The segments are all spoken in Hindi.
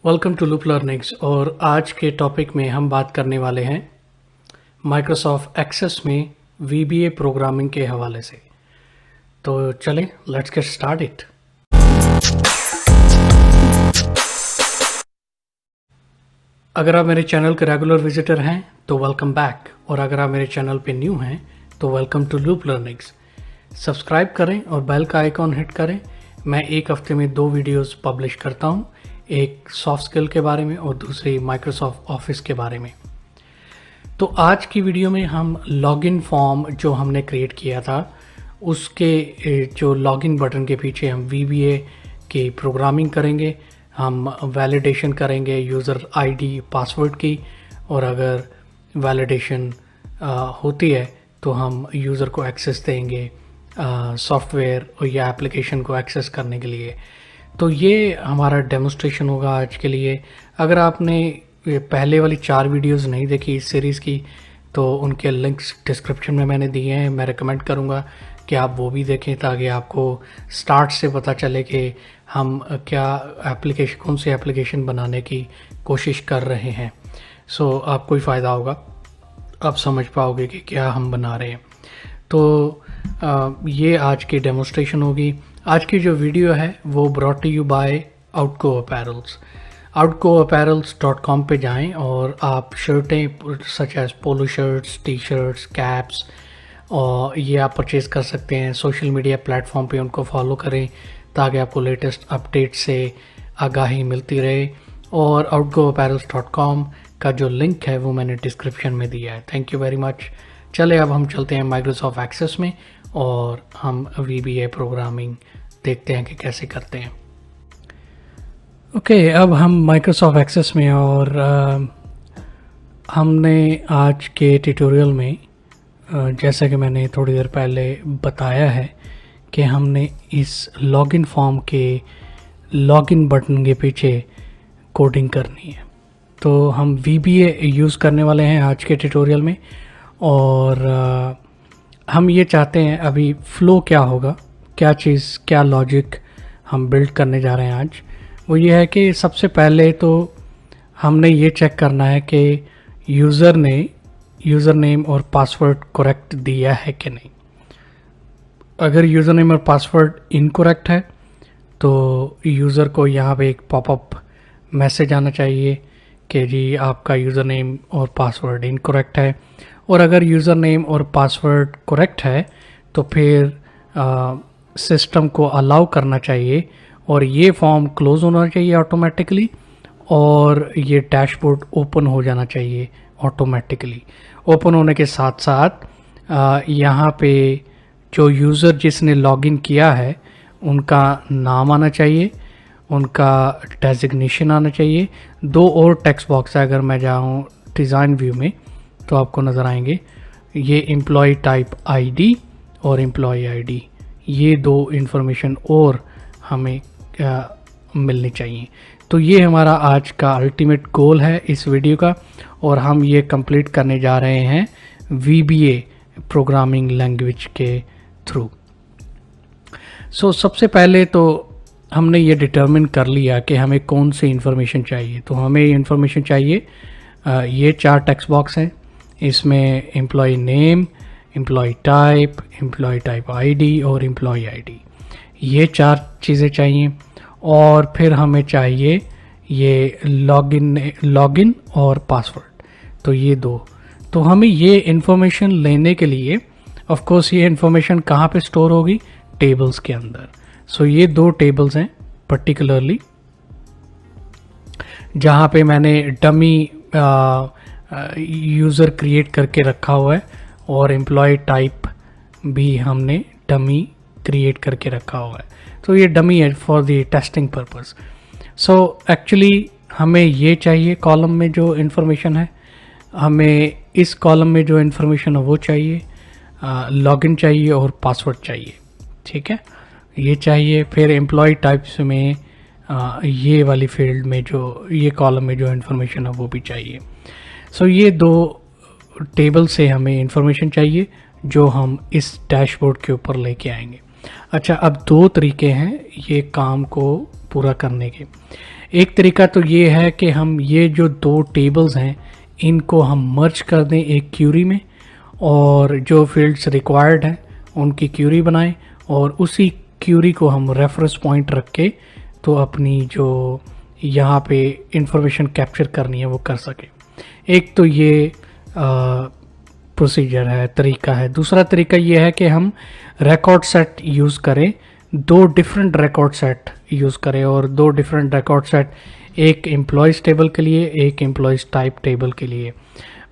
Welcome to Loop learnings. और आज के टॉपिक में हम बात करने वाले हैं माइक्रोसॉफ्ट एक्सेस में VBA प्रोग्रामिंग के हवाले से। तो चलें, लेट्स गेट स्टार्ट इट। अगर आप मेरे चैनल के रेगुलर विजिटर हैं तो वेलकम बैक, और अगर आप मेरे चैनल पे न्यू हैं तो welcome to Loop Learnings. Subscribe करें और बेल का आइकॉन हिट करें। मैं एक हफ्ते में 2 वीडियोस पब्लिश करता हूं, एक सॉफ्ट स्किल के बारे में और दूसरी माइक्रोसॉफ्ट ऑफिस के बारे में। तो आज की वीडियो में हम लॉगिन फॉर्म जो हमने क्रिएट किया था उसके जो लॉगिन बटन के पीछे हम VBA की प्रोग्रामिंग करेंगे। हम वैलिडेशन करेंगे यूज़र आईडी पासवर्ड की, और अगर वैलिडेशन होती है तो हम यूज़र को एक्सेस देंगे सॉफ्टवेयर या एप्लीकेशन को एक्सेस करने के लिए। तो ये हमारा डेमोस्ट्रेशन होगा आज के लिए। अगर आपने पहले वाली 4 वीडियोस नहीं देखी इस सीरीज़ की तो उनके लिंक्स डिस्क्रिप्शन में मैंने दिए हैं। मैं रिकमेंड करूँगा कि आप वो भी देखें ताकि आपको स्टार्ट से पता चले कि हम क्या एप्लीकेशन, कौन सी एप्लीकेशन बनाने की कोशिश कर रहे हैं। सो आपको ही फ़ायदा होगा, आप समझ पाओगे कि क्या हम बना रहे हैं। तो ये आज की डेमोस्ट्रेशन होगी। आज की जो वीडियो है वो brought to you by Outgo Apparels. outgoapparels.com पे जाएं और आप शर्टें such as polo shirts, T shirts, caps और ये आप परचेज़ कर सकते हैं। सोशल मीडिया प्लेटफॉर्म पे उनको फॉलो करें ताकि आपको लेटेस्ट अपडेट से आगाही मिलती रहे। और outgoapparels.com का जो लिंक है वो मैंने डिस्क्रिप्शन में दिया है। Thank you very much. चले अब हम चलते हैं माइक्रोसॉफ्ट एक्सेस में और हम VBA प्रोग्रामिंग देखते हैं कि कैसे करते हैं। ओके, अब हम माइक्रोसॉफ्ट एक्सेस में, और हमने आज के ट्यूटोरियल में जैसा कि मैंने थोड़ी देर पहले बताया है कि हमने इस लॉगिन फॉर्म के लॉगिन बटन के पीछे कोडिंग करनी है। तो हम VBA यूज़ करने वाले हैं आज के ट्यूटोरियल में, और हम ये चाहते हैं अभी फ़्लो क्या होगा, क्या चीज़, क्या लॉजिक हम बिल्ड करने जा रहे हैं आज। वो ये है कि सबसे पहले तो हमने ये चेक करना है कि यूज़र ने यूज़र नेम और पासवर्ड करेक्ट दिया है कि नहीं। अगर यूज़र नेम और पासवर्ड इनकरेक्ट है तो यूज़र को यहाँ पे एक पॉपअप मैसेज आना चाहिए कि जी आपका यूज़र नेम और पासवर्ड इनकरेक्ट है। और अगर यूज़र नेम और पासवर्ड करेक्ट है तो फिर सिस्टम को अलाउ करना चाहिए और ये फॉर्म क्लोज़ होना चाहिए ऑटोमेटिकली, और ये डैशबोर्ड ओपन हो जाना चाहिए ऑटोमेटिकली। ओपन होने के साथ साथ यहाँ पे जो यूज़र जिसने लॉगिन किया है उनका नाम आना चाहिए, उनका डेजिग्नेशन आना चाहिए। 2 और टेक्स्ट बॉक्स है, अगर मैं जाऊँ डिज़ाइन व्यू में तो आपको नज़र आएंगे, ये एम्प्लॉय टाइप आईडी और एम्प्लॉय आईडी, ये 2 इन्फॉर्मेशन और हमें मिलनी चाहिए। तो ये हमारा आज का अल्टीमेट गोल है इस वीडियो का, और हम ये कंप्लीट करने जा रहे हैं VBA प्रोग्रामिंग लैंग्वेज के थ्रू। सो सबसे पहले तो हमने ये डिटरमिन कर लिया कि हमें कौन सी इन्फॉर्मेशन चाहिए। तो हमें इन्फॉर्मेशन चाहिए, ये 4 टेक्स्ट बॉक्स हैं, इसमें employee name, employee type ID और एम्प्लॉय आईडी, ये 4 चीज़ें चाहिए। और फिर हमें चाहिए ये लॉगिन और पासवर्ड, तो ये 2। तो हमें ये इन्फॉर्मेशन लेने के लिए ऑफ कोर्स ये इन्फॉर्मेशन कहाँ पे स्टोर होगी, टेबल्स के अंदर। सो ये 2 टेबल्स हैं पर्टिकुलरली जहाँ पे मैंने डमी यूज़र क्रिएट करके रखा हुआ है, और एम्प्लॉय टाइप भी हमने डमी क्रिएट करके रखा हुआ है। तो ये डमी है for the testing purpose. So actually हमें ये चाहिए कॉलम में जो इन्फॉर्मेशन है, हमें इस कॉलम में जो इन्फॉर्मेशन है वो चाहिए, लॉगिन चाहिए और पासवर्ड चाहिए, ठीक है, ये चाहिए। फिर एम्प्लॉय टाइप्स में ये वाली फील्ड में जो ये कॉलम में जो इन्फॉर्मेशन है वो भी चाहिए। सो ये 2 टेबल से हमें इन्फॉर्मेशन चाहिए जो हम इस डैशबोर्ड के ऊपर लेके आएंगे। अच्छा, अब 2 तरीके हैं ये काम को पूरा करने के। एक तरीका तो ये है कि हम ये जो दो टेबल्स हैं इनको हम मर्ज कर दें एक क्यूरी में, और जो फील्ड्स रिक्वायर्ड हैं उनकी क्यूरी बनाएं, और उसी क्यूरी को हम रेफरेंस पॉइंट रख के तो अपनी जो यहाँ पे इंफॉर्मेशन कैप्चर करनी है वो कर सके। एक तो ये प्रोसीजर है, तरीका है। दूसरा तरीका ये है कि हम रिकॉर्ड सेट यूज़ करें, दो डिफरेंट रिकॉर्ड सेट यूज़ करें, और दो डिफरेंट रिकॉर्ड सेट, एक एम्प्लॉयज़ टेबल के लिए, एक एम्प्लॉयज़ टाइप टेबल के लिए।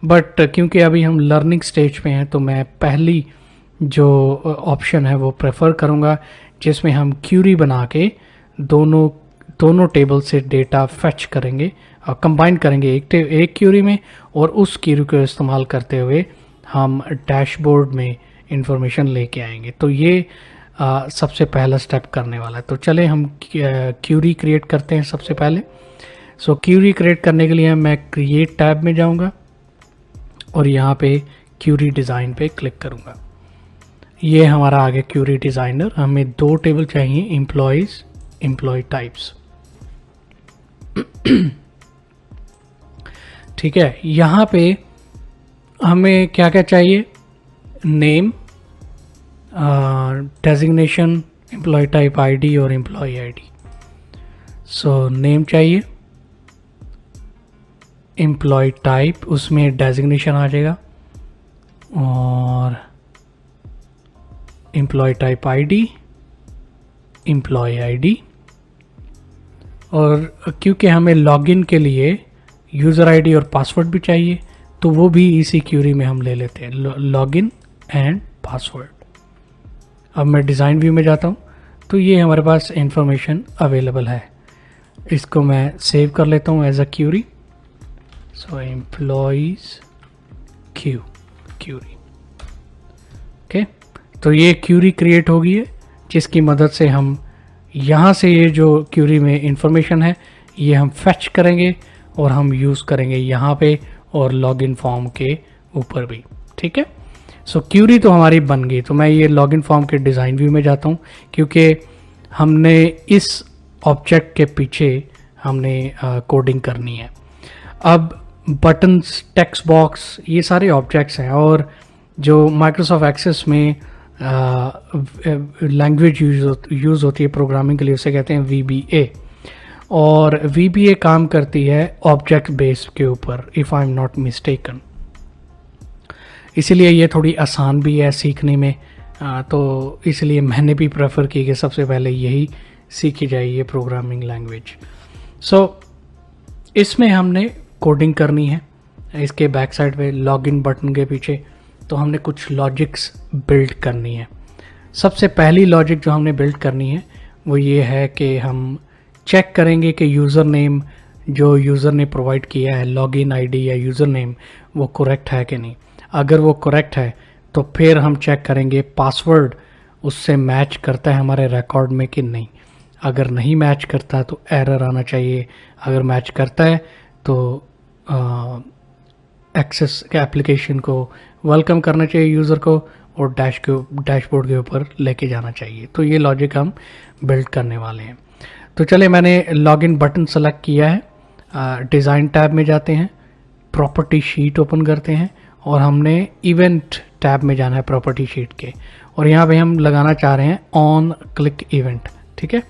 बट क्योंकि अभी हम लर्निंग स्टेज पे हैं तो मैं पहली जो ऑप्शन है वो प्रेफर करूँगा, जिसमें हम क्यूरी बना के दोनों टेबल से डेटा फेच करेंगे और कंबाइन करेंगे एक क्यूरी में, और उस क्यूरी को इस्तेमाल करते हुए हम डैशबोर्ड में इंफॉर्मेशन लेके आएंगे। तो ये सबसे पहला स्टेप करने वाला है। तो चले हम क्यूरी क्रिएट करते हैं सबसे पहले। सो क्यूरी क्रिएट करने के लिए मैं क्रिएट टैब में जाऊंगा और यहाँ पे क्यूरी डिज़ाइन पे क्लिक करूँगा। ये हमारा आ गया क्यूरी डिज़ाइनर। हमें दो टेबल चाहिए, एम्प्लॉयज़, एम्प्लॉय टाइप्स। ठीक है, यहाँ पे हमें क्या क्या चाहिए, name, designation, employee type ID और एम्प्लॉय आईडी। सो नेम चाहिए, एम्प्लॉय टाइप, उसमें डेजिग्नेशन आ जाएगा, और employee type ID, employee ID. और क्योंकि हमें लॉगिन के लिए यूज़र आईडी और पासवर्ड भी चाहिए तो वो भी इसी क्यूरी में हम ले लेते हैं, लॉगिन एंड पासवर्ड। अब मैं डिज़ाइन व्यू में जाता हूँ तो ये हमारे पास इंफॉर्मेशन अवेलेबल है। इसको मैं सेव कर लेता हूँ as a query. So employees query. Okay, तो ये क्यूरी क्रिएट हो गई है, जिसकी मदद से हम यहाँ से ये जो क्यूरी में इंफॉर्मेशन है ये हम फेच करेंगे और हम यूज़ करेंगे यहाँ पे और लॉगिन फॉर्म के ऊपर भी। ठीक है, सो क्यूरी तो हमारी बन गई। तो मैं ये लॉगिन फॉर्म के डिज़ाइन व्यू में जाता हूँ, क्योंकि हमने इस ऑब्जेक्ट के पीछे हमने कोडिंग करनी है। अब बटन्स, टेक्स्ट बॉक्स, ये सारे ऑब्जेक्ट्स हैं, और जो माइक्रोसॉफ्ट एक्सेस में लैंग्वेज यूज़ होती है प्रोग्रामिंग के लिए, उसे कहते हैं VBA। और VBA काम करती है ऑब्जेक्ट बेस के ऊपर, if I am not mistaken. इसीलिए ये थोड़ी आसान भी है सीखने में, तो इसलिए मैंने भी प्रेफर की कि सबसे पहले यही सीखी जाए, ये प्रोग्रामिंग लैंग्वेज। सो इसमें हमने कोडिंग करनी है। इसके बैक साइड पे लॉगिन बटन के पीछे तो हमने कुछ लॉजिक्स बिल्ड करनी है। सबसे पहली लॉजिक जो हमने बिल्ड करनी है वो ये है कि हम चेक करेंगे कि यूज़र नेम जो यूज़र ने प्रोवाइड किया है, लॉगिन आईडी या यूज़र नेम, वो करेक्ट है कि नहीं। अगर वो करेक्ट है तो फिर हम चेक करेंगे पासवर्ड उससे मैच करता है हमारे रिकॉर्ड में कि नहीं। अगर नहीं मैच करता तो एरर आना चाहिए, अगर मैच करता है तो एक्सेस के एप्लीकेशन को वेलकम करना चाहिए यूज़र को, और डैशबोर्ड के ऊपर लेके जाना चाहिए। तो ये लॉजिक हम बिल्ड करने वाले हैं। तो चले, मैंने लॉगिन बटन सेलेक्ट किया है। डिज़ाइन टैब में जाते हैं, प्रॉपर्टी शीट ओपन करते हैं, और हमने इवेंट टैब में जाना है प्रॉपर्टी शीट के, और यहाँ पे हम लगाना चाह रहे हैं ऑन क्लिक इवेंट। ठीक है,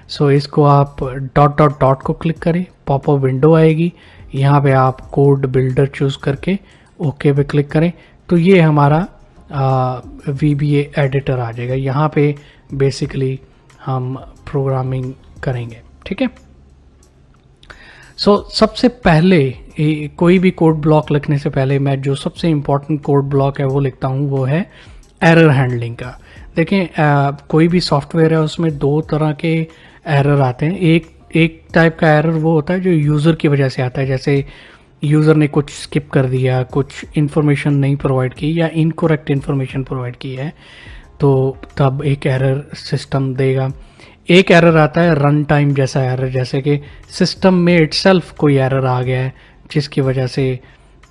सो इसको आप डॉट डॉट डॉट को क्लिक करें, पॉपअप विंडो आएगी। यहाँ पे आप कोड बिल्डर चूज़ करके ओके पे क्लिक करें तो ये हमारा VBA एडिटर आ जाएगा। यहाँ पे बेसिकली हम प्रोग्रामिंग करेंगे। ठीक है, सो सबसे पहले कोई भी कोड ब्लॉक लिखने से पहले मैं जो सबसे इम्पोर्टेंट कोड ब्लॉक है वो लिखता हूँ, वो है एरर हैंडलिंग का। देखें, कोई भी सॉफ्टवेयर है उसमें दो तरह के एरर आते हैं। एक टाइप का एरर वो होता है जो यूज़र की वजह से आता है, जैसे यूज़र ने कुछ स्किप कर दिया, कुछ इन्फॉर्मेशन नहीं प्रोवाइड की या इनकरेक्ट इन्फॉर्मेशन प्रोवाइड की है, तो तब एक एरर सिस्टम देगा। एक एरर आता है रन टाइम जैसा एरर, जैसे कि सिस्टम में इटसेल्फ कोई एरर आ गया है जिसकी वजह से।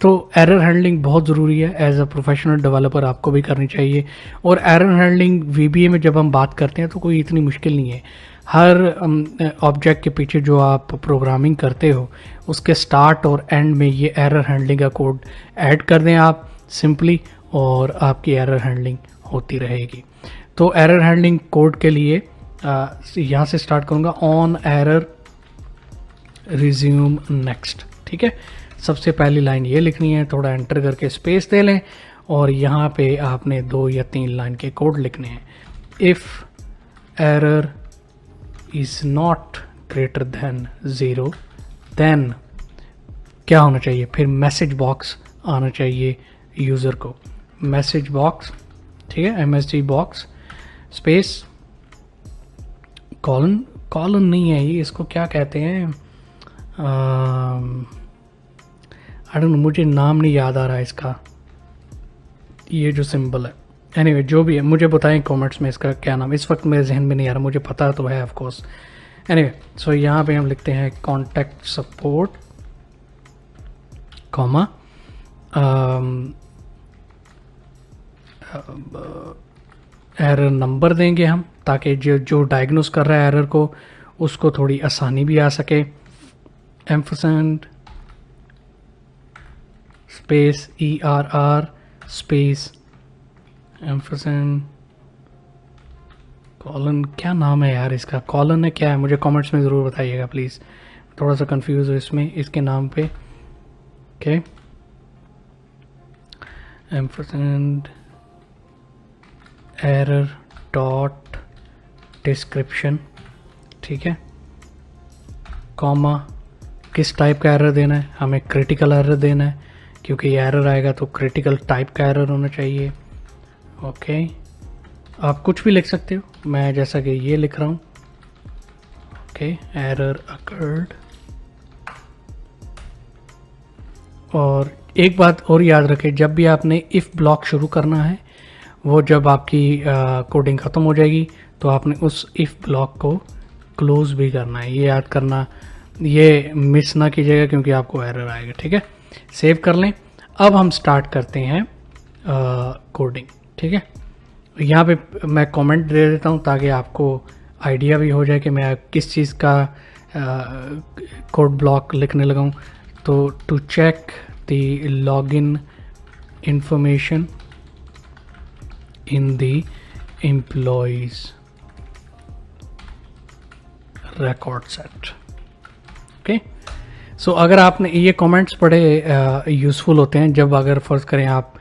तो एरर हैंडलिंग बहुत ज़रूरी है, एज अ प्रोफेशनल डेवलपर आपको भी करनी चाहिए। और एरर हैंडलिंग VBA में जब हम बात करते हैं तो कोई इतनी मुश्किल नहीं है। हर ऑब्जेक्ट के पीछे जो आप प्रोग्रामिंग करते हो उसके स्टार्ट और एंड में ये एरर हैंडलिंग का कोड ऐड कर दें आप सिंपली, और आपकी एरर हैंडलिंग होती रहेगी। तो एरर हैंडलिंग कोड के लिए यहाँ से स्टार्ट करूँगा, ऑन एरर रिज्यूम नेक्स्ट। ठीक है, सबसे पहली लाइन ये लिखनी है, थोड़ा एंटर करके स्पेस दे लें और यहाँ पे आपने 2 या 3 लाइन के कोड लिखने हैं। If error is not greater than 0 then क्या होना चाहिए, फिर मैसेज बॉक्स आना चाहिए यूज़र को, मैसेज बॉक्स। ठीक है, MSG box space colon, colon नहीं है ये, इसको क्या कहते हैं, आई डोंट नो, मुझे नाम नहीं याद आ रहा है इसका, ये जो सिंबल है। एनीवे जो भी है मुझे बताएं कमेंट्स में इसका क्या नाम, इस वक्त मेरे जहन में नहीं आ रहा, मुझे पता तो है ऑफ कोर्स। एनीवे सो यहाँ पे हम लिखते हैं contact support comma error number देंगे हम, ताकि जो डायग्नोस कर रहा है एरर को उसको थोड़ी आसानी भी आ सके। एम्फरसेंड स्पेस ERR स्पेस एम्फरसेंड कॉलन, क्या नाम है यार इसका, कॉलन है क्या है, मुझे कमेंट्स में ज़रूर बताइएगा प्लीज़, थोड़ा सा कंफ्यूज हो इसमें, इसके नाम पे। Okay, ampersand error dot description. ठीक है, कॉमा किस टाइप का एरर देना है, हमें क्रिटिकल एरर देना है, क्योंकि ये एरर आएगा तो क्रिटिकल टाइप का एरर होना चाहिए। ओके, आप कुछ भी लिख सकते हो, मैं जैसा कि ये लिख रहा हूँ। Okay, error occurred. और एक बात और याद रखें, जब भी आपने इफ़ ब्लॉक शुरू करना है, वो जब आपकी कोडिंग ख़त्म हो जाएगी तो आपने उस इफ़ ब्लॉक को क्लोज भी करना है, ये याद करना, ये मिस ना कीजिएगा क्योंकि आपको एरर आएगा। ठीक है, सेव कर लें। अब हम स्टार्ट करते हैं कोडिंग। ठीक है, यहाँ पे मैं कमेंट दे देता हूँ ताकि आपको आइडिया भी हो जाए कि मैं किस चीज़ का कोड ब्लॉक लिखने लगा हूँ। तो to check the login information in the employees record set. Okay, so अगर आपने ये कमेंट्स बड़े यूज़फुल होते हैं, जब अगर फ़र्ज़ करें आप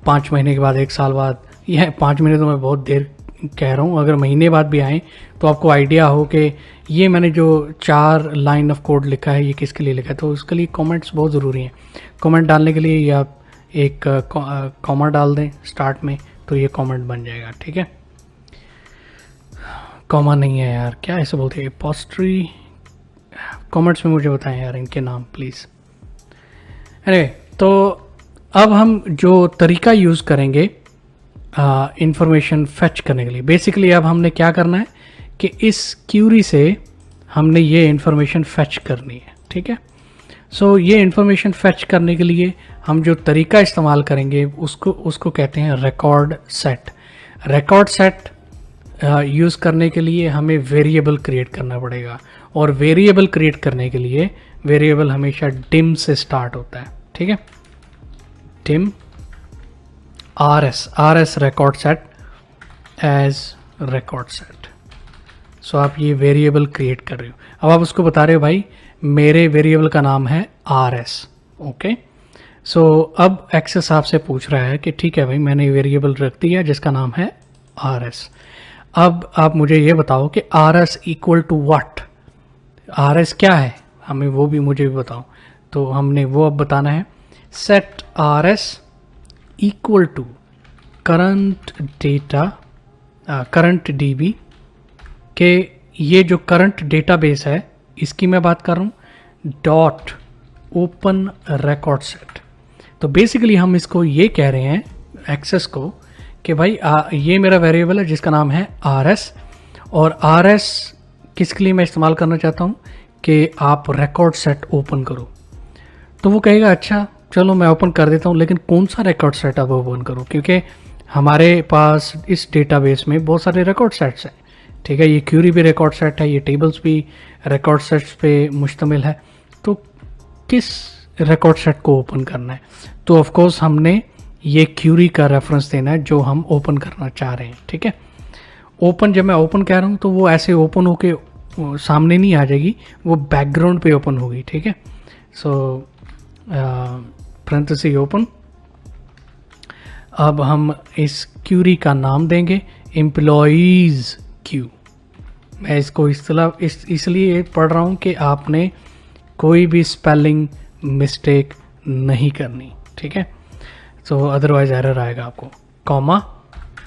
5 महीने के बाद, 1 साल बाद, यह 5 महीने तो मैं बहुत देर कह रहा हूँ, अगर महीने बाद भी आएँ तो आपको आइडिया हो कि ये मैंने जो 4 लाइन ऑफ कोड लिखा है ये किसके लिए लिखा है। तो उसके लिए कमेंट्स बहुत ज़रूरी हैं। कमेंट डालने के लिए या एक कॉमा डाल दें स्टार्ट में तो ये कमेंट बन जाएगा। ठीक है, कॉमा नहीं है यार, क्या ऐसे बोलते हैं, एपोस्ट्री। कमेंट्स में मुझे बताएं यार इनके नाम प्लीज़। अरे तो अब हम जो तरीका यूज़ करेंगे इंफॉर्मेशन फेच करने के लिए, बेसिकली अब हमने क्या करना है कि इस क्यूरी से हमने ये इंफॉर्मेशन फेच करनी है। ठीक है, सो ये इंफॉर्मेशन फेच करने के लिए हम जो तरीका इस्तेमाल करेंगे उसको कहते हैं record set. Record set use करने के लिए हमें वेरिएबल क्रिएट करना पड़ेगा, और वेरिएबल क्रिएट करने के लिए वेरिएबल हमेशा डिम से स्टार्ट होता है। ठीक है, dim RS record set as record set. So आप ये वेरिएबल क्रिएट कर रहे हो, अब आप उसको बता रहे हो भाई मेरे वेरिएबल का नाम है RS। ओके, सो अब एक्सेस आपसे पूछ रहा है कि ठीक है भाई मैंने वेरिएबल रख दिया जिसका नाम है RS। अब आप मुझे ये बताओ कि RS equal to what, RS क्या है, हमें वो भी मुझे भी बताओ। तो हमने वो अब बताना है, set RS equal to current data, current DB के ये जो करंट डेटाबेस है इसकी मैं बात कर रहा हूँ, डॉट ओपन रिकॉर्ड सेट। तो बेसिकली हम इसको ये कह रहे हैं एक्सेस को कि भाई ये मेरा वेरिएबल है जिसका नाम है RS, और RS किसके लिए मैं इस्तेमाल करना चाहता हूँ कि आप रिकॉर्ड सेट ओपन करो। तो वो कहेगा अच्छा चलो मैं ओपन कर देता हूँ, लेकिन कौन सा रिकॉर्ड सेट अब ओपन करूँ, क्योंकि हमारे पास इस डेटाबेस में बहुत सारे रिकॉर्ड सेट्स हैं। ठीक है। ये क्यूरी भी रिकॉर्ड सेट है, ये टेबल्स भी रिकॉर्ड सेट्स पे मुश्तमिल है। तो किस रिकॉर्ड सेट को ओपन करना है? तो ऑफ कोर्स हमने ये क्यूरी का रेफरेंस देना है जो हम ओपन करना चाह रहे हैं, ठीक है। ओपन, जब मैं ओपन कह रहा हूँ तो वो ऐसे ओपन होके सामने नहीं आ जाएगी, वो बैकग्राउंड पे ओपन होगी, ठीक है। सो पैरेंथेसिस ओपन। अब हम इस क्यूरी का नाम देंगे एम्प्लॉइज़ क्यू। मैं इसको इसलिए पढ़ रहा हूँ कि आपने कोई भी स्पेलिंग मिस्टेक नहीं करनी, ठीक है। तो अदरवाइज एरर आएगा आपको। कॉमा,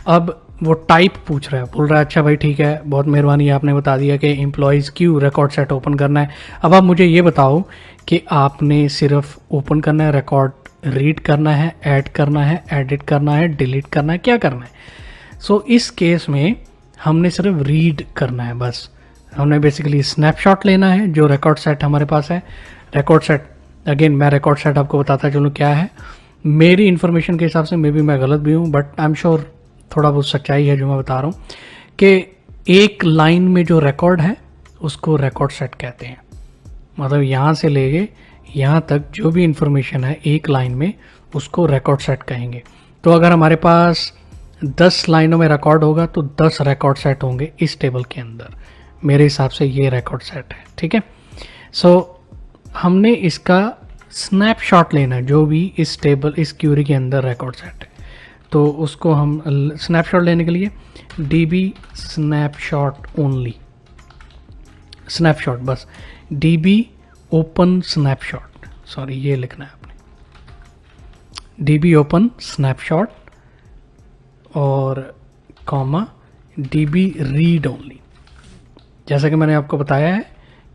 अब वो टाइप पूछ रहा है, बोल रहा है अच्छा भाई ठीक है, बहुत मेहरबानी आपने बता दिया कि employees Q record set open करना है। अब आप मुझे ये बताओ कि आपने सिर्फ ओपन करना है, रिकॉर्ड रीड करना है, ऐड करना है, एडिट करना है, डिलीट करना है, क्या करना है? सो इस केस में हमने सिर्फ रीड करना है बस। हमने बेसिकली स्नैपशॉट लेना है जो रिकॉर्ड सेट हमारे पास है। रिकॉर्ड सेट, अगेन मैं रिकॉर्ड सेट आपको बताता चलूँ क्या है। मेरी इन्फॉर्मेशन के हिसाब से मे बी मैं गलत भी हूँ, बट आई एम श्योर थोड़ा बहुत सच्चाई है जो मैं बता रहा हूँ कि एक लाइन में जो रिकॉर्ड है उसको रिकॉर्ड सेट कहते हैं। मतलब यहाँ से लेके यहाँ तक जो भी इंफॉर्मेशन है एक लाइन में, उसको रिकॉर्ड सेट कहेंगे। तो अगर हमारे पास 10 लाइनों में रिकॉर्ड होगा तो 10 रिकॉर्ड सेट होंगे इस टेबल के अंदर। मेरे हिसाब से ये रिकॉर्ड सेट है, ठीक है। सो हमने इसका स्नैपशॉट लेना है जो भी इस टेबल, इस क्यूरी के अंदर रिकॉर्ड सेट है। तो उसको हम स्नैपशॉट लेने के लिए db स्नैपशॉट ओनली, स्नैपशॉट बस, db ओपन स्नैपशॉट, सॉरी ये लिखना है आपने, db ओपन स्नैपशॉट और कॉमा db रीड ओनली। जैसा कि मैंने आपको बताया है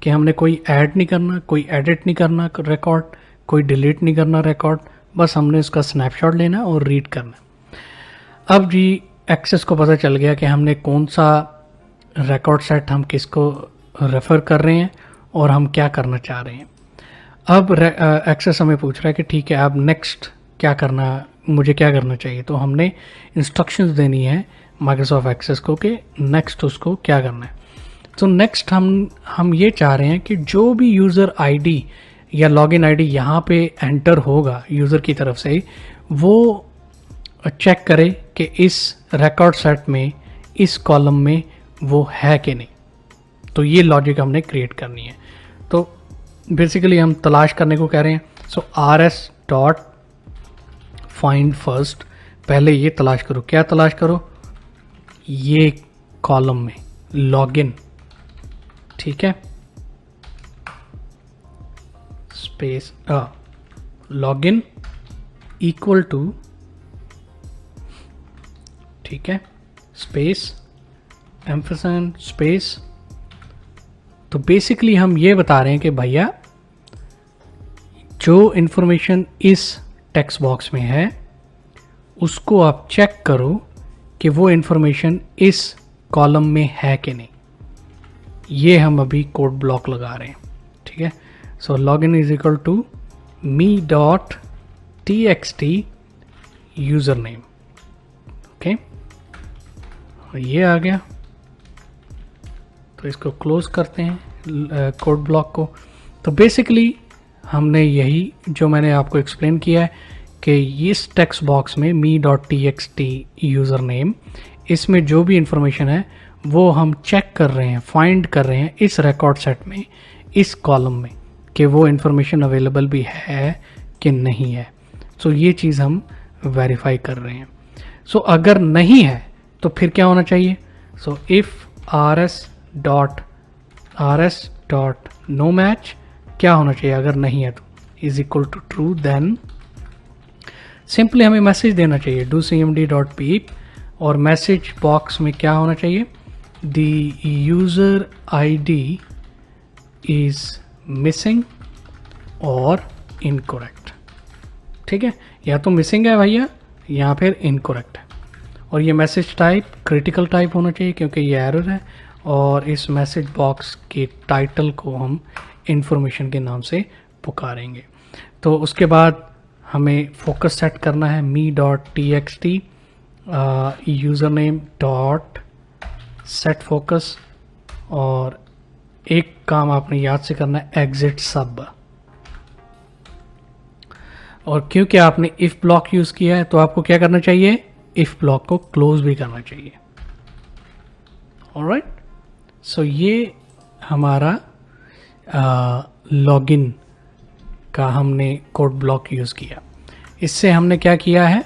कि हमने कोई ऐड नहीं करना, कोई एडिट नहीं करना रिकॉर्ड, कोई डिलीट नहीं करना रिकॉर्ड, बस हमने उसका स्नैपशॉट लेना और रीड करना। अब जी एक्सेस को पता चल गया कि हमने कौन सा रिकॉर्ड सेट, हम किसको रेफ़र कर रहे हैं और हम क्या करना चाह रहे हैं। अब एक्सेस हमें पूछ रहा है कि ठीक है अब नेक्स्ट क्या करना, मुझे क्या करना चाहिए। तो हमने इंस्ट्रक्शंस देनी है माइक्रोसॉफ्ट एक्सेस को कि नेक्स्ट उसको क्या करना है। तो नेक्स्ट हम ये चाह रहे हैं कि जो भी यूज़र आईडी या लॉगिन आईडी यहाँ पे एंटर होगा यूज़र की तरफ से, वो चेक करे कि इस रिकॉर्ड सेट में, इस कॉलम में वो है कि नहीं। तो ये लॉजिक हमने क्रिएट करनी है। तो बेसिकली हम तलाश करने को कह रहे हैं। सो rs.find फर्स्ट, पहले ये तलाश करो। क्या तलाश करो? ये कॉलम में लॉगिन, ठीक है, स्पेस लॉगिन इक्वल टू, ठीक है, स्पेस एम्फरसैंड स्पेस। तो बेसिकली हम ये बता रहे हैं कि भैया जो इन्फॉर्मेशन इस टेक्स्ट बॉक्स में है उसको आप चेक करो कि वो इन्फॉर्मेशन इस कॉलम में है कि नहीं। ये हम अभी कोड ब्लॉक लगा रहे हैं, ठीक है। So login is equal to me.txt user name, okay, ये आ गया। तो इसको क्लोज करते हैं कोड ब्लॉक को। तो बेसिकली हमने यही जो मैंने आपको एक्सप्लेन किया है कि इस टेक्स्ट बॉक्स में me.txt यूज़र नेम, इसमें जो भी इंफॉर्मेशन है वो हम चेक कर रहे हैं, फाइंड कर रहे हैं इस रिकॉर्ड सेट में, इस कॉलम में, कि वो इन्फॉर्मेशन अवेलेबल भी है कि नहीं है। सो ये चीज़ हम वेरीफाई कर रहे हैं। सो अगर नहीं है तो फिर क्या होना चाहिए? सो इफ़ rs.नो मैच क्या होना चाहिए अगर नहीं है तो is equal to true, then simply हमें मैसेज देना चाहिए do cmd.peep और मैसेज बॉक्स में क्या होना चाहिए? The user ID is missing और इनकोरेक्ट, ठीक है। या तो मिसिंग है भैया या फिर इनकोरेक्ट है। और ये मैसेज टाइप क्रिटिकल टाइप होना चाहिए क्योंकि ये एरर है। और इस मैसेज बॉक्स के टाइटल को हम इंफॉर्मेशन के नाम से पुकारेंगे। तो उसके बाद हमें फोकस सेट करना है me.txt user name dot set focus, और एक काम आपने याद से करना है, एग्जिट सब। और क्योंकि आपने इफ ब्लॉक यूज किया है तो आपको क्या करना चाहिए, इफ ब्लॉक को क्लोज भी करना चाहिए। ऑलराइट, सो ये हमारा लॉगिन का हमने कोड ब्लॉक यूज किया। इससे हमने क्या किया है,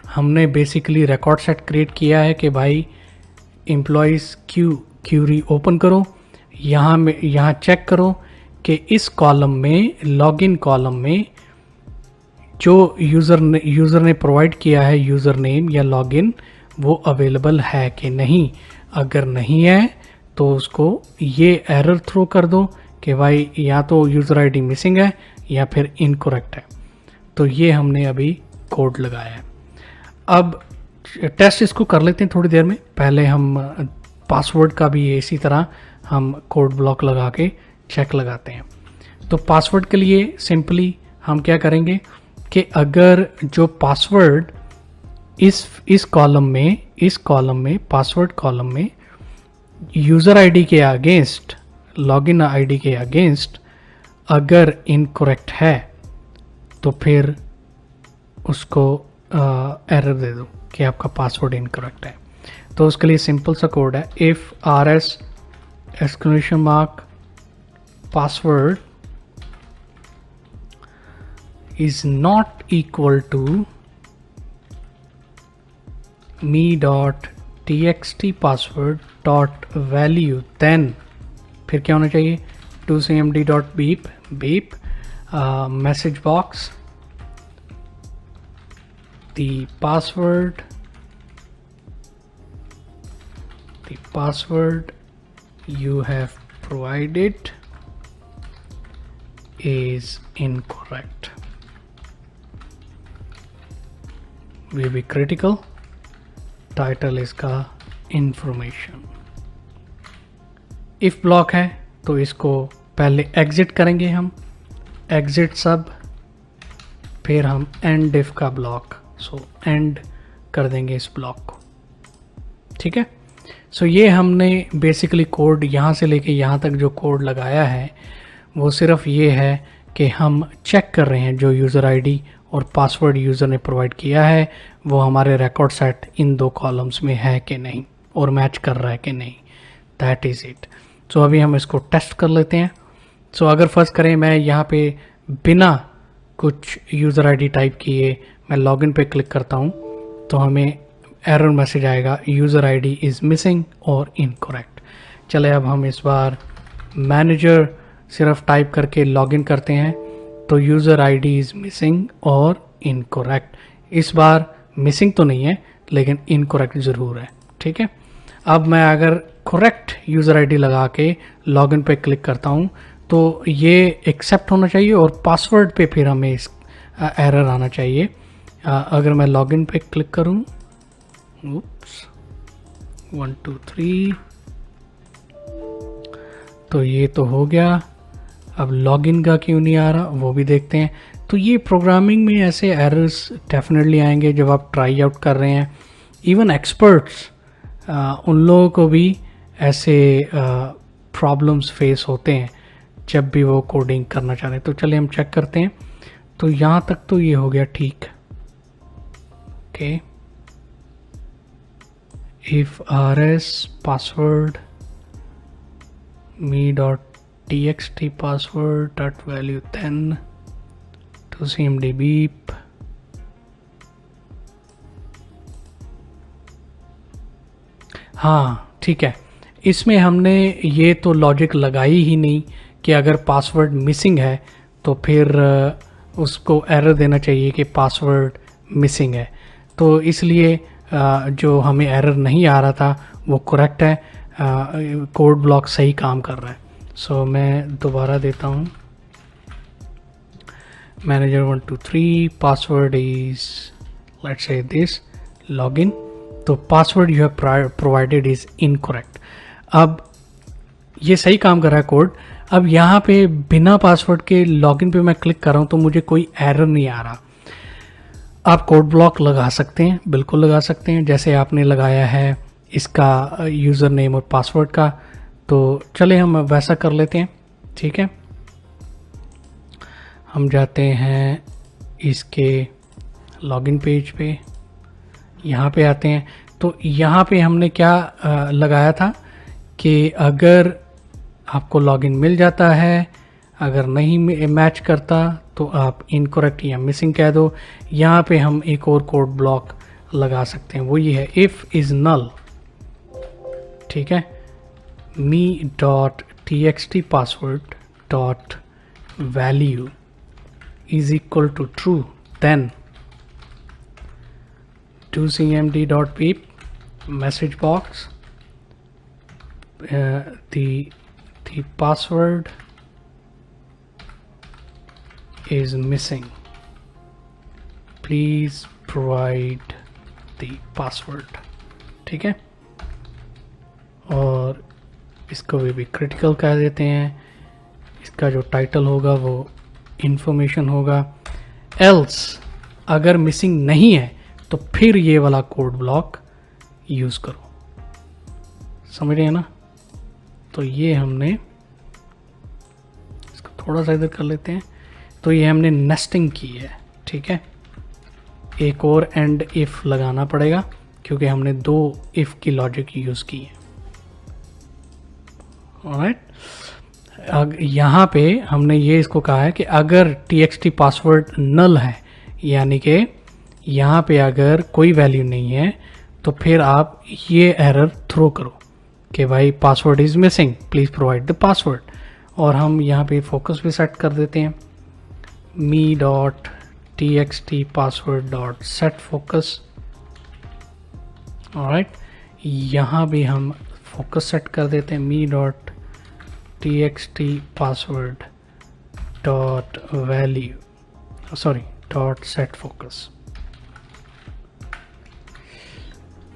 हमने बेसिकली रिकॉर्ड सेट क्रिएट किया है कि भाई एम्प्लॉयज़ क्यूरी ओपन करो, यहाँ चेक करो कि इस कॉलम में, लॉगिन कॉलम में जो यूज़र ने प्रोवाइड किया है यूज़र नेम या लॉगिन, वो अवेलेबल है कि नहीं। अगर नहीं है तो उसको ये एरर थ्रो कर दो कि भाई या तो यूज़र आईडी मिसिंग है या फिर इनकरेक्ट है। तो ये हमने अभी कोड लगाया है। अब टेस्ट इसको कर लेते हैं थोड़ी देर में। पहले हम पासवर्ड का भी इसी तरह हम कोड ब्लॉक लगा के चेक लगाते हैं। तो पासवर्ड के लिए सिंपली हम क्या करेंगे कि अगर जो पासवर्ड इस कॉलम में पासवर्ड कॉलम में यूज़र आईडी के अगेंस्ट, लॉगिन आईडी के अगेंस्ट अगर इनकरेक्ट है तो फिर उसको एरर दे दो कि आपका पासवर्ड इनकरेक्ट है। तो उसके लिए सिंपल सा कोड है, if rs exclamation mark password is not equal to me.txt password dot value, then फिर क्या होना चाहिए, to cmd dot beep message box, the password you have provided is incorrect, will be critical, title इसका इंफॉर्मेशन। इफ ब्लॉक है तो इसको पहले एग्जिट करेंगे हम, एग्जिट सब, फिर हम एंड इफ का ब्लॉक, सो एंड कर देंगे इस ब्लॉक को। ठीक है, सो ये हमने बेसिकली कोड यहाँ से लेके यहाँ तक जो कोड लगाया है वो सिर्फ ये है कि हम चेक कर रहे हैं जो यूज़र आईडी और पासवर्ड यूज़र ने प्रोवाइड किया है वो हमारे रिकॉर्ड सेट इन दो कॉलम्स में है कि नहीं और मैच कर रहा है कि नहीं। That is it. सो अभी हम इसको टेस्ट कर लेते हैं। सो अगर फर्स्ट करें, मैं यहाँ पे बिना कुछ यूज़र आईडी टाइप किए मैं लॉगिन पे क्लिक करता हूँ तो हमें एरर मैसेज आएगा, यूज़र आईडी इज़ मिसिंग और इनकरेक्ट। चले अब हम इस बार मैनेजर सिर्फ टाइप करके लॉगिन करते हैं तो यूज़र आईडी इज़ मिसिंग और इनकरेक्ट। इस बार मिसिंग तो नहीं है लेकिन इनकरेक्ट ज़रूर है। ठीक है, अब मैं अगर करेक्ट यूज़र आईडी लगा के लॉगिन पे क्लिक करता हूँ तो ये एक्सेप्ट होना चाहिए और पासवर्ड पे फिर हमें इस एरर आना चाहिए। अगर मैं लॉगिन पे क्लिक करूँ, oops 1 2 3, तो ये तो हो गया। अब लॉगिन का क्यों नहीं आ रहा वो भी देखते हैं। तो ये प्रोग्रामिंग में ऐसे एरर्स डेफिनेटली आएंगे जब आप ट्राई आउट कर रहे हैं। इवन एक्सपर्ट्स उन लोगों को भी ऐसे प्रॉब्लम्स फेस होते हैं जब भी वो कोडिंग करना चाहते हैं। तो चलिए हम चेक करते हैं। तो यहाँ तक तो ये हो गया ठीक। Okay, if rs password me.txt password dot value 10 to cmd beep, हाँ ठीक है। इसमें हमने ये तो लॉजिक लगाई ही नहीं कि अगर पासवर्ड मिसिंग है तो फिर उसको एरर देना चाहिए कि पासवर्ड मिसिंग है। तो इसलिए जो हमें एरर नहीं आ रहा था वो करेक्ट है, कोड ब्लॉक सही काम कर रहा है। सो मैं दोबारा देता हूँ, manager 1 2 3 password is let's say this login, तो password you have provided is incorrect. अब ये सही काम कर रहा है कोड। अब यहाँ पे बिना पासवर्ड के लॉगिन पे मैं क्लिक कर रहा हूँ तो मुझे कोई एरर नहीं आ रहा। आप कोड ब्लॉक लगा सकते हैं, बिल्कुल लगा सकते हैं, जैसे आपने लगाया है इसका यूज़र नेम और पासवर्ड का। तो चले हम वैसा कर लेते हैं, ठीक है। हम जाते हैं इसके लॉगिन पेज पे, यहाँ पे आते हैं। तो यहाँ पे हमने क्या लगाया था कि अगर आपको लॉगिन मिल जाता है, अगर नहीं मैच करता तो आप इनकरेक्ट या मिसिंग कह दो। यहाँ पे हम एक और कोड ब्लॉक लगा सकते हैं, वो ये है इफ़ इज़ नल, ठीक है। me.txt password dot value is equal to true, then docmd.beep message box, the password is missing, please provide the password, ठीक है। और इसको भी क्रिटिकल कह देते हैं। इसका जो टाइटल होगा वो इंफॉर्मेशन होगा। एल्स अगर मिसिंग नहीं है तो फिर ये वाला कोड ब्लॉक यूज़ करो, समझ रहे हैं ना। तो ये हमने इसको थोड़ा सा इधर कर लेते हैं। तो ये हमने नेस्टिंग की है, ठीक है। एक और एंड इफ़ लगाना पड़ेगा क्योंकि हमने 2 इफ़ की लॉजिक यूज़ की है। ऑलराइट, यहाँ पे हमने ये इसको कहा है कि अगर txt पासवर्ड नल है, यानी कि यहाँ पे अगर कोई वैल्यू नहीं है, तो फिर आप ये एरर थ्रो करो कि भाई password is missing, please provide the password. और हम यहाँ पे फोकस भी सेट कर देते हैं, me.txt password dot set focus। Alright, यहाँ भी हम फोकस सेट कर देते हैं, me.txt password dot value dot set focus।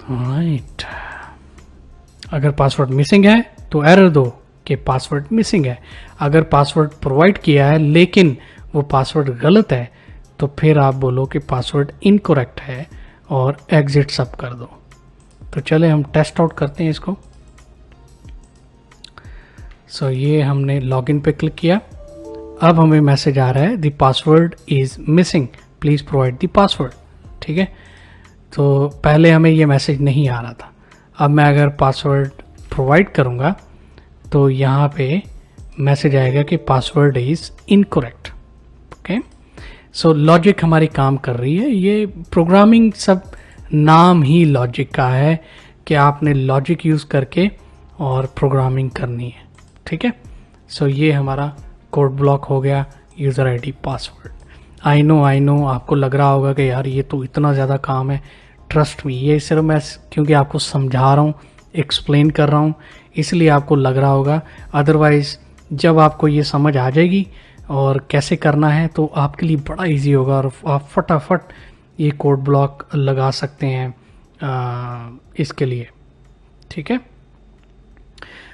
Alright, अगर पासवर्ड मिसिंग है तो एरर दो कि पासवर्ड मिसिंग है। अगर पासवर्ड प्रोवाइड किया है लेकिन वो पासवर्ड गलत है तो फिर आप बोलो कि पासवर्ड इनकरेक्ट है और एग्जिट सब कर दो। तो चले हम टेस्ट आउट करते हैं इसको। सो ये हमने लॉगिन पे क्लिक किया। अब हमें मैसेज आ रहा है the password is missing, please provide the password, ठीक है। तो पहले हमें ये मैसेज नहीं आ रहा था। अब मैं अगर पासवर्ड प्रोवाइड करूँगा तो यहाँ पे मैसेज आएगा कि password is incorrect, okay. So logic हमारी काम कर रही है। ये प्रोग्रामिंग सब नाम ही लॉजिक का है कि आपने लॉजिक यूज़ करके और प्रोग्रामिंग करनी है, ठीक है। सो ये हमारा कोड ब्लॉक हो गया, user ID password. I know आपको लग रहा होगा कि यार ये तो इतना ज़्यादा काम है। ट्रस्ट मी, ये सिर्फ मैं क्योंकि आपको समझा रहा हूँ, एक्सप्लेन कर रहा हूँ, इसलिए आपको लग रहा होगा। अदरवाइज़ जब आपको ये समझ आ जाएगी और कैसे करना है तो आपके लिए बड़ा इजी होगा और आप फटाफट ये कोड ब्लॉक लगा सकते हैं इसके लिए, ठीक है।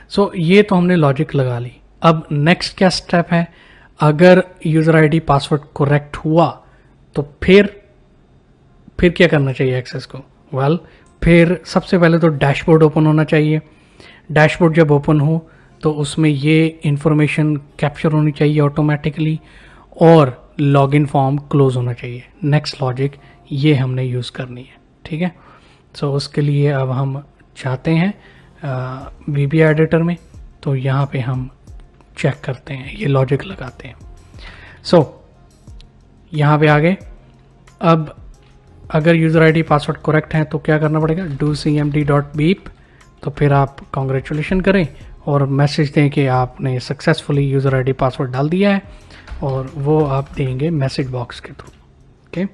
सो ये तो हमने लॉजिक लगा ली। अब नेक्स्ट क्या स्टेप है, अगर यूज़र आईडी पासवर्ड करेक्ट हुआ तो फिर क्या करना चाहिए एक्सेस को। वेल, फिर सबसे पहले तो डैशबोर्ड ओपन होना चाहिए। डैशबोर्ड जब ओपन हो तो उसमें ये इंफॉर्मेशन कैप्चर होनी चाहिए ऑटोमेटिकली और लॉगिन फॉर्म क्लोज होना चाहिए। नेक्स्ट लॉजिक ये हमने यूज़ करनी है, ठीक है। सो उसके लिए अब हम चाहते हैं VB एडिटर में, तो यहाँ पे हम चेक करते हैं, ये लॉजिक लगाते हैं। सो यहाँ पे आ गए। अब अगर यूज़र आईडी पासवर्ड करेक्ट है तो क्या करना पड़ेगा, docmd.beep। तो फिर आप कॉन्ग्रेचुलेशन करें और मैसेज दें कि आपने सक्सेसफुली यूज़र आईडी पासवर्ड डाल दिया है, और वो आप देंगे मैसेज बॉक्स के थ्रू, ओके।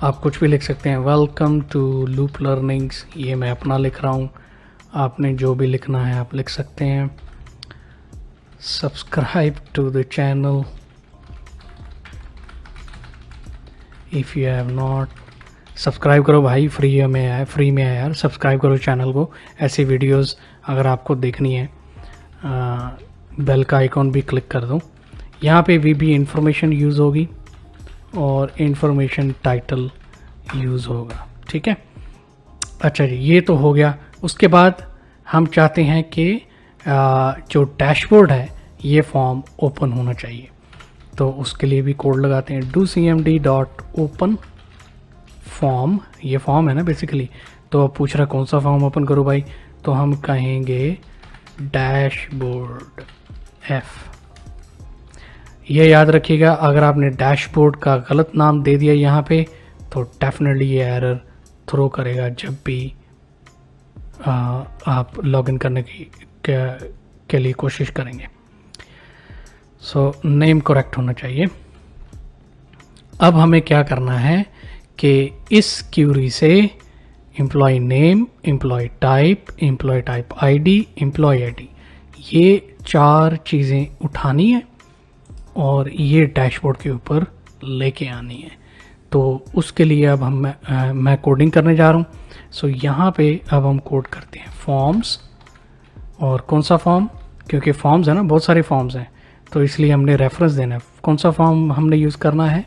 आप कुछ भी लिख सकते हैं, वेलकम टू लूप लर्निंग्स, ये मैं अपना लिख रहा हूँ, आपने जो भी लिखना है आप लिख सकते हैं। Subscribe to the channel if you have not, subscribe करो भाई, फ्री में है यार, सब्सक्राइब करो चैनल को। ऐसी वीडियोस अगर आपको देखनी है, बेल का आइकॉन भी क्लिक कर दो। यहाँ पे भी इंफॉर्मेशन यूज़ होगी और इंफॉर्मेशन टाइटल यूज़ होगा, ठीक है। अच्छा जी, ये तो हो गया। उसके बाद हम चाहते हैं कि जो डैशबोर्ड है ये फॉर्म ओपन होना चाहिए। तो उसके लिए भी कोड लगाते हैं do cmd dot open form. ये फॉर्म है ना बेसिकली। तो अब पूछ रहा कौन सा फॉर्म ओपन करो भाई, तो हम कहेंगे डैशबोर्ड f। ये याद रखिएगा, अगर आपने डैशबोर्ड का गलत नाम दे दिया यहाँ पे तो डेफिनेटली ये एरर थ्रो करेगा जब भी आप लॉगिन करने के लिए कोशिश करेंगे। सो नेम करेक्ट होना चाहिए। अब हमें क्या करना है कि इस क्यूरी से employee name, employee type ID, employee ID, ये 4 चीज़ें उठानी है और ये डैशबोर्ड के ऊपर लेके आनी है। तो उसके लिए अब मैं कोडिंग करने जा रहा हूँ। सो यहाँ पे अब हम कोड करते हैं फॉर्म्स। और कौन सा फॉर्म, क्योंकि फॉर्म्स है ना, बहुत सारे फॉर्म्स हैं, तो इसलिए हमने रेफरेंस देना है। कौन सा फॉर्म हमने यूज़ करना है,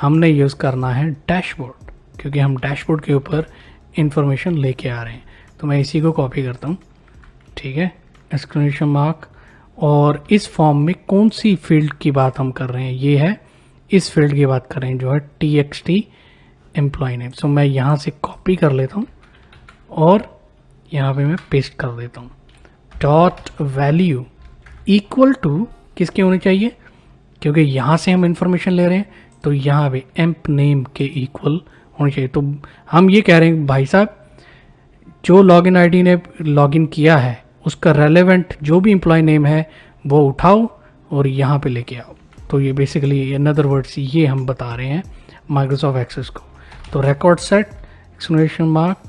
हमने यूज़ करना है डैशबोर्ड, क्योंकि हम डैशबोर्ड के ऊपर इंफॉर्मेशन लेके आ रहे हैं। तो मैं इसी को कॉपी करता हूँ, ठीक है, एक्सक्लेमेशन मार्क। और इस फॉर्म में कौन सी फील्ड की बात हम कर रहे हैं, ये है इस फील्ड की बात कर रहे हैं जो है txt एम्प्लॉय नेम। सो मैं यहाँ से कॉपी कर लेता हूँ और यहाँ पे मैं पेस्ट कर देता हूँ। डॉट वैल्यू इक्वल टू किसके होने चाहिए, क्योंकि यहाँ से हम इंफॉर्मेशन ले रहे हैं, तो यहाँ पे एम्प नेम के इक्वल होनी चाहिए। तो हम ये कह रहे हैं भाई साहब, जो लॉगिन आईडी ने लॉगिन किया है उसका रेलेवेंट जो भी एम्प्लॉय नेम है वो उठाओ और यहाँ पे लेके आओ। तो ये बेसिकली इन अदर वर्ड्स ये हम बता रहे हैं माइक्रोसॉफ्ट एक्सेस को। तो रिकॉर्ड सेट एक्सक्लेमेशन मार्क,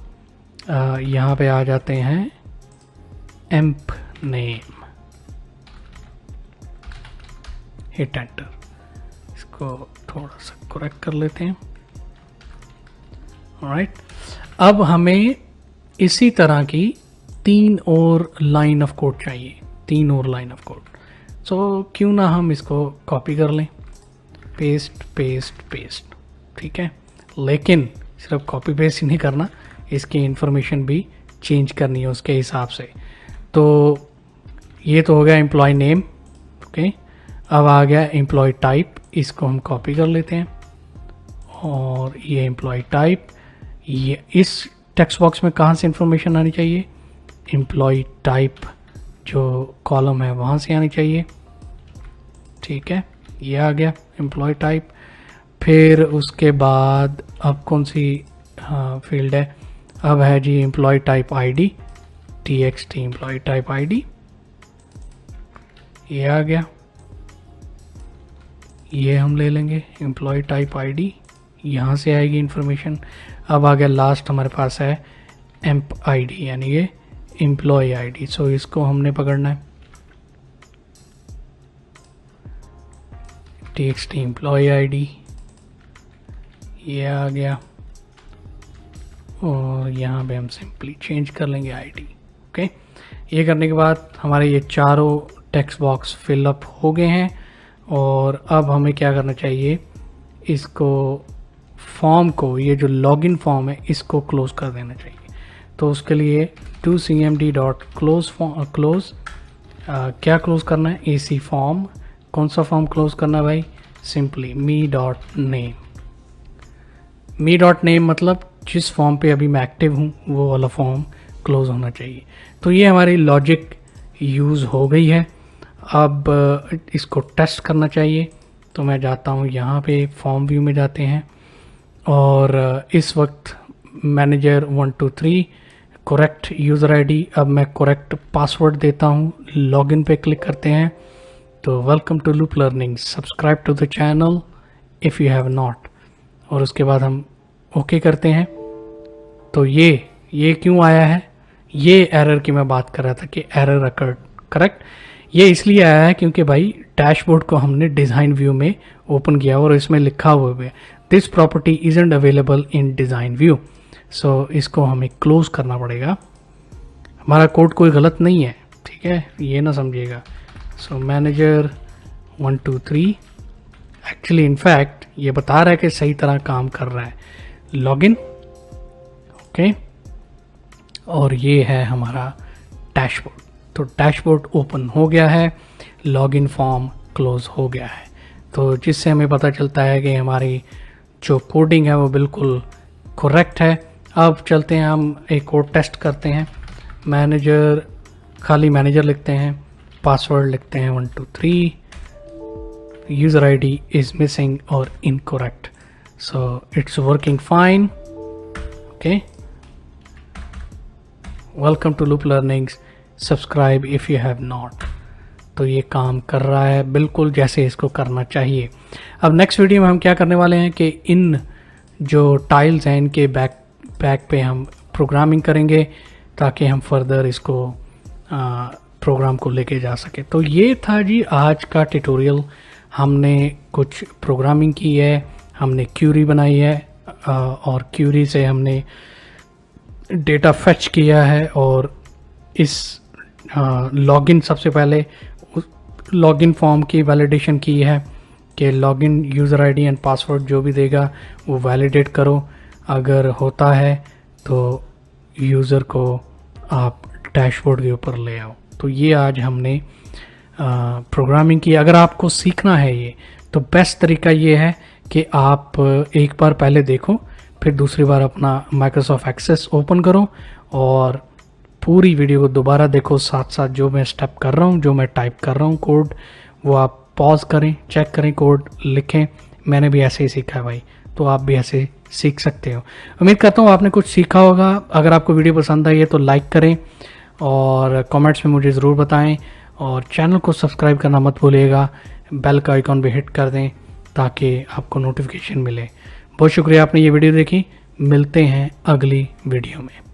यहाँ पे आ जाते हैं एम्प नेम, हिट एंटर। इसको थोड़ा सा करेक्ट कर लेते हैं। ऑलराइट, अब हमें इसी तरह की 3 और लाइन ऑफ कोड चाहिए, 3 और लाइन ऑफ कोड। सो क्यों ना हम इसको कॉपी कर लें, पेस्ट पेस्ट पेस्ट, ठीक है। लेकिन सिर्फ कॉपी पेस्ट ही नहीं करना, इसकी इंफॉर्मेशन भी चेंज करनी है उसके हिसाब से। तो ये तो हो गया एम्प्लॉय नेम, ओके। अब आ गया एम्प्लॉय टाइप, इसको हम कॉपी कर लेते हैं। और ये एम्प्लॉय टाइप, ये इस टेक्स्ट बॉक्स में कहाँ से इंफॉर्मेशन आनी चाहिए, एम्प्लॉय टाइप जो कॉलम है वहाँ से आनी चाहिए, ठीक है। ये आ गया एम्प्लॉय टाइप। फिर उसके बाद अब कौन सी फील्ड है, अब है जी employee type ID, txt employee type ID, ये आ गया। ये हम ले लेंगे एम्प्लॉय टाइप आईडी, यहाँ से आएगी इंफॉर्मेशन। अब आ गया लास्ट हमारे पास है एम्प आईडी, यानी ये एम्प्लॉय आईडी। सो इसको हमने पकड़ना है, txt एम्प्लॉय आईडी, ये आ गया। और यहाँ पे हम सिंपली चेंज कर लेंगे आईडी, ओके। ये करने के बाद हमारे ये चारों टेक्स्ट बॉक्स फिलअप हो गए हैं। और अब हमें क्या करना चाहिए, इसको फॉर्म को, ये जो लॉगिन फॉर्म है इसको क्लोज कर देना चाहिए। तो उसके लिए do cmd डॉट क्लोज क्या क्लोज करना है, AC फॉर्म। कौन सा फॉर्म क्लोज करना है भाई, सिंपली मी डॉट नेम, मतलब जिस फॉर्म पे अभी मैं एक्टिव हूँ वो वाला फॉर्म क्लोज होना चाहिए। तो ये हमारी लॉजिक यूज़ हो गई है। अब इसको टेस्ट करना चाहिए, तो मैं जाता हूँ यहाँ पे फॉर्म व्यू में जाते हैं और इस वक्त मैनेजर 1 2 3 करेक्ट यूज़र आईडी। अब मैं करेक्ट पासवर्ड देता हूँ, लॉगिन पे क्लिक करते हैं। तो welcome to Loop Learning, subscribe to the channel if you have not. और उसके बाद हम ओके करते हैं। तो ये क्यों आया है, ये एरर की मैं बात कर रहा था कि एरर अकर्ड, करेक्ट। ये इसलिए आया है क्योंकि भाई डैशबोर्ड को हमने डिज़ाइन व्यू में ओपन किया और इसमें लिखा हुआ है this property isn't available in design view. So इसको हमें क्लोज करना पड़ेगा। हमारा कोड कोई गलत नहीं है, ठीक है, ये ना समझिएगा। सो मैनेजर 1 2 3 एक्चुअली इनफैक्ट ये बता रहा है कि सही तरह काम कर रहा है। Login, okay. और ये है हमारा डैशबोर्ड। तो डैशबोर्ड ओपन हो गया है, लॉगिन फॉर्म क्लोज हो गया है, तो जिससे हमें पता चलता है कि हमारी जो कोडिंग है वो बिल्कुल करेक्ट है। अब चलते हैं, हम एक और टेस्ट करते हैं। मैनेजर, खाली मैनेजर लिखते हैं, पासवर्ड लिखते हैं 1 2 3, यूज़र आईडी इज़ मिसिंग और incorrect, so it's working fine. Okay, welcome to Loop Learnings, subscribe if you have not. तो ये काम कर रहा है बिल्कुल जैसे इसको करना चाहिए। अब नेक्स्ट वीडियो में हम क्या करने वाले हैं कि इन जो टाइल्स हैं इनके बैक पे हम प्रोग्रामिंग करेंगे ताकि हम फर्दर इसको प्रोग्राम को लेके जा सके। तो ये था जी आज का ट्यूटोरियल। हमने कुछ प्रोग्रामिंग की है, हमने क्यूरी बनाई है और क्यूरी से हमने डेटा फेच किया है और इस लॉगिन, सबसे पहले लॉगिन फॉर्म की वैलिडेशन की है कि login user ID and password जो भी देगा वो वैलिडेट करो। अगर होता है तो यूज़र को आप डैशबोर्ड के ऊपर ले आओ। तो ये आज हमने प्रोग्रामिंग की। अगर आपको सीखना है ये, तो बेस्ट तरीका ये है कि आप एक बार पहले देखो, फिर दूसरी बार अपना माइक्रोसॉफ्ट एक्सेस ओपन करो और पूरी वीडियो को दोबारा देखो, साथ साथ जो मैं स्टेप कर रहा हूँ, जो मैं टाइप कर रहा हूँ कोड, वो आप पॉज करें, चेक करें, कोड लिखें। मैंने भी ऐसे ही सीखा है भाई, तो आप भी ऐसे सीख सकते हो। उम्मीद करता हूँ आपने कुछ सीखा होगा। अगर आपको वीडियो पसंद आई है तो लाइक करें और कमेंट्स में मुझे ज़रूर बताएं, और चैनल को सब्सक्राइब करना मत भूलिएगा। बेल का आइकॉन भी हिट कर दें ताकि आपको नोटिफिकेशन मिले। बहुत शुक्रिया आपने ये वीडियो देखी। मिलते हैं अगली वीडियो में।